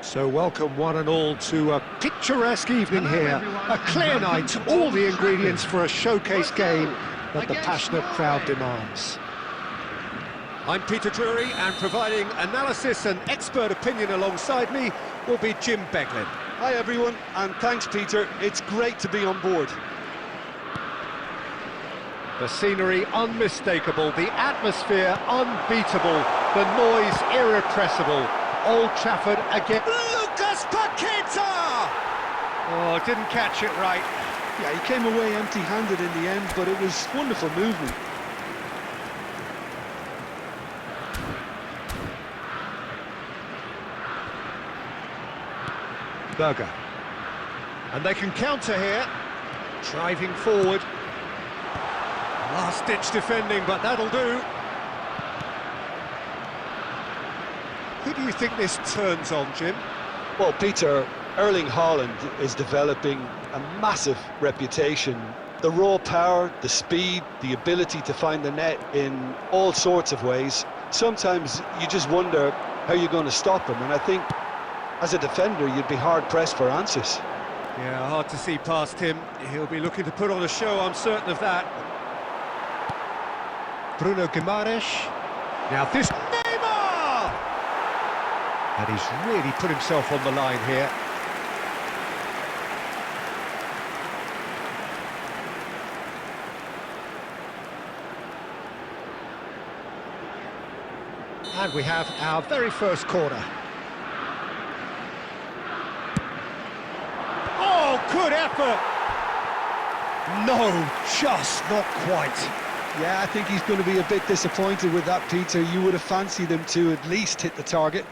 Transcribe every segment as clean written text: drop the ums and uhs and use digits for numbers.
So welcome one and all to a picturesque evening here, a clear night, all the ingredients for a showcase game that the passionate crowd demands. I'm Peter Drury, and providing analysis and expert opinion alongside me will be Jim Beglin. Hi everyone, and thanks Peter, it's great to be on board. The scenery unmistakable, the atmosphere unbeatable, the noise irrepressible. Old Trafford again. Lucas Paqueta! Oh, didn't catch it right. Yeah, he came away empty-handed in the end, but it was wonderful movement. Berger. And they can counter here. Driving forward. Last-ditch defending, but that'll do. Who do you think this turns on, Jim? Well, Peter, Erling Haaland is developing a massive reputation. The raw power, the speed, the ability to find the net in all sorts of ways. Sometimes you just wonder how you're going to stop him, and I think as a defender you'd be hard-pressed for answers. Yeah, hard to see past him. He'll be looking to put on a show, I'm certain of that. Bruno Guimaraes. Now this... And he's really put himself on the line here. And we have our very first corner. Oh, good effort! No, just not quite. Yeah, I think he's going to be a bit disappointed with that, Peter. You would have fancied him to at least hit the target.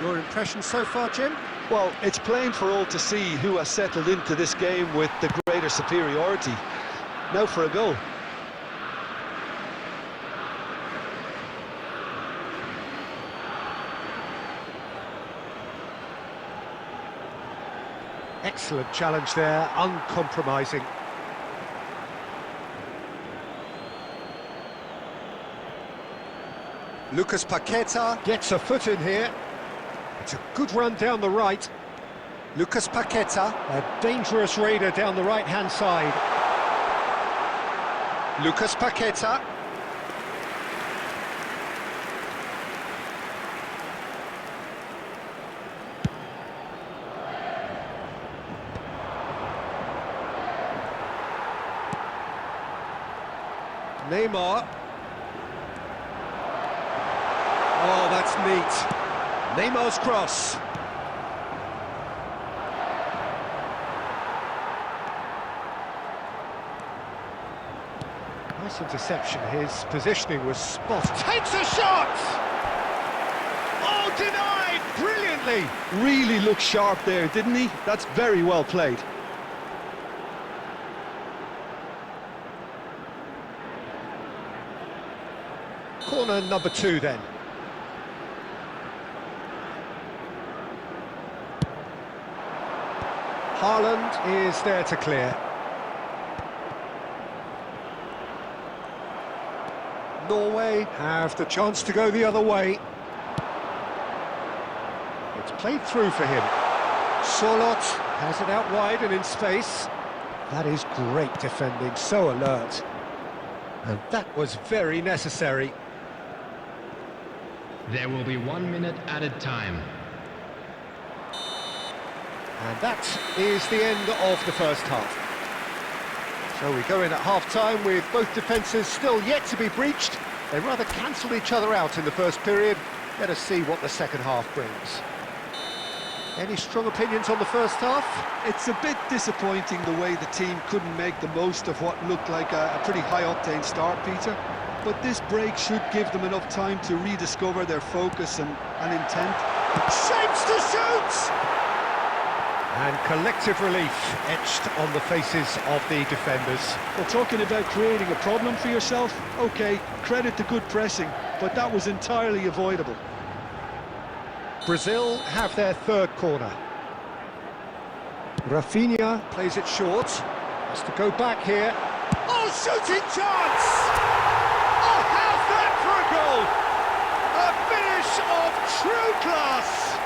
Your impression so far, Jim? Well, it's plain for all to see who has settled into this game with the greater superiority. Now for a goal. Excellent challenge there, uncompromising. Lucas Paqueta gets a foot in here. It's a good run down the right. Lucas Paqueta, a dangerous raider down the right-hand side. Lucas Paqueta. Neymar. Oh, that's neat. Neymar's cross. Nice interception. His positioning was spot. Takes a shot! Oh, denied! Brilliantly! Really looked sharp there, didn't he? That's very well played. Corner number 2 then. Haaland is there to clear. Norway have the chance to go the other way. It's played through for him. Sorloth has it out wide and in space. That is great defending, so alert. And that was very necessary. There will be 1 minute added time. And that is the end of the first half. So we go in at half-time with both defences still yet to be breached. They rather cancelled each other out in the first period. Let us see what the second half brings. Any strong opinions on the first half? It's a bit disappointing the way the team couldn't make the most of what looked like a pretty high-octane start, Peter. But this break should give them enough time to rediscover their focus and intent. Shapes to shoot! And collective relief etched on the faces of the defenders. Well, talking about creating a problem for yourself, OK, credit to good pressing, but that was entirely avoidable. Brazil have their third corner. Rafinha plays it short. Has to go back here. Oh, shooting chance! Oh, how's that for a goal? A finish of true class.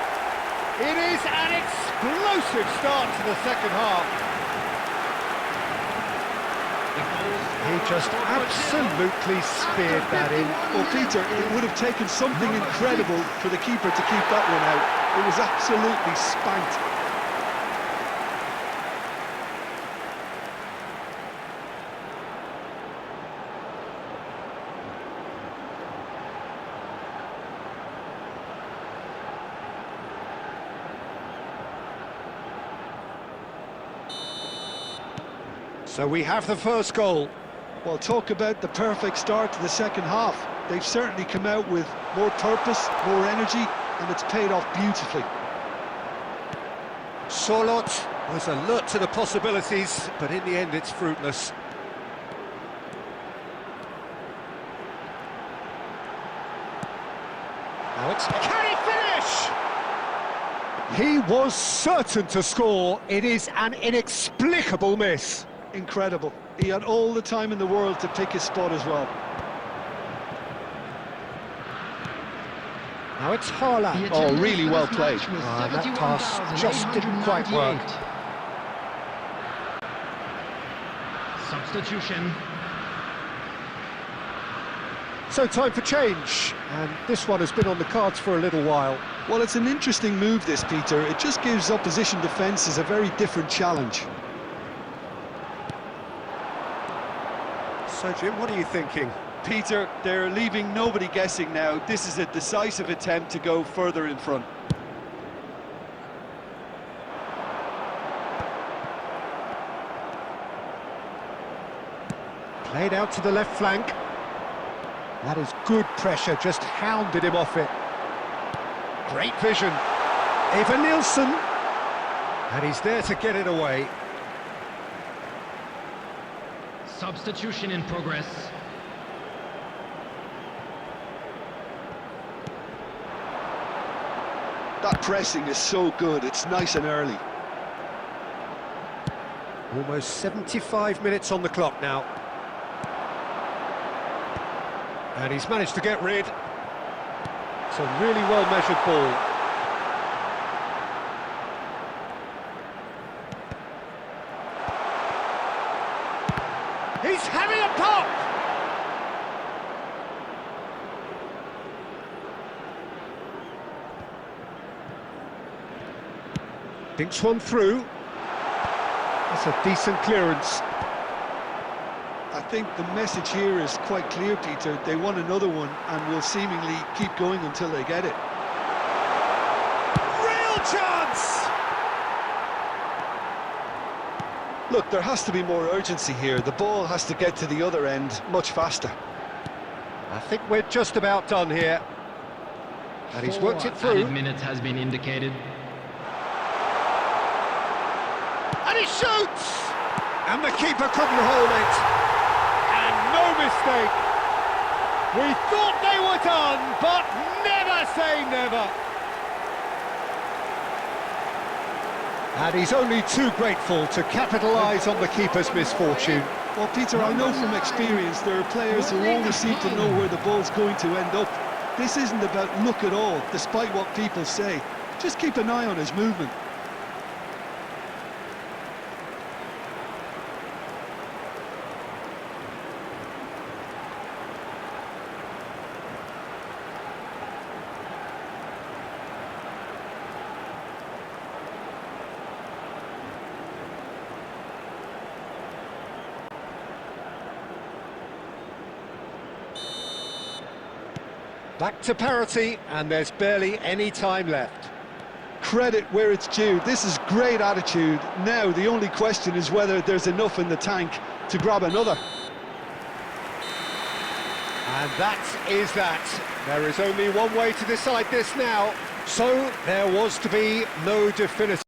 It is an explosive start to the second half. He just absolutely speared that in. Well, Peter, it would have taken something incredible for the keeper to keep that one out. It was absolutely spanked. So we have the first goal. Well, talk about the perfect start to the second half. They've certainly come out with more purpose, more energy, and it's paid off beautifully. Sorloth was alert to the possibilities, but in the end it's fruitless. Now it's... Can he finish? He was certain to score. It is an inexplicable miss. Incredible. He had all the time in the world to pick his spot as well. Now it's Haaland. Oh, really well played. That pass just didn't quite work. Substitution. So time for change, and this one has been on the cards for a little while. Well, it's an interesting move, this, Peter. It just gives opposition defences a very different challenge. So, Jim, what are you thinking? Peter, they're leaving nobody guessing now. This is a decisive attempt to go further in front. Played out to the left flank. That is good pressure, just hounded him off it. Great vision. Eva Nielsen. And he's there to get it away. Substitution in progress. That pressing is so good, it's nice and early. Almost 75 minutes on the clock now. And he's managed to get rid. It's a really well-measured ball. He's having a pop! Dinks one through. That's a decent clearance. I think the message here is quite clear, Peter. They want another one and will seemingly keep going until they get it. Real chance! Look, there has to be more urgency here. The ball has to get to the other end much faster. I think we're just about done here. And he's worked it through. Added minutes has been indicated. And he shoots! And the keeper couldn't hold it. And no mistake. We thought they were done, but never say never. And he's only too grateful to capitalise on the keeper's misfortune. Well, Peter, I know from experience there are players who always seem to know where the ball's going to end up. This isn't about luck at all, despite what people say. Just keep an eye on his movement. Back to parity, and there's barely any time left. Credit where it's due. This is great attitude. Now, the only question is whether there's enough in the tank to grab another. And that is that. There is only one way to decide this now. So, there was to be no definitive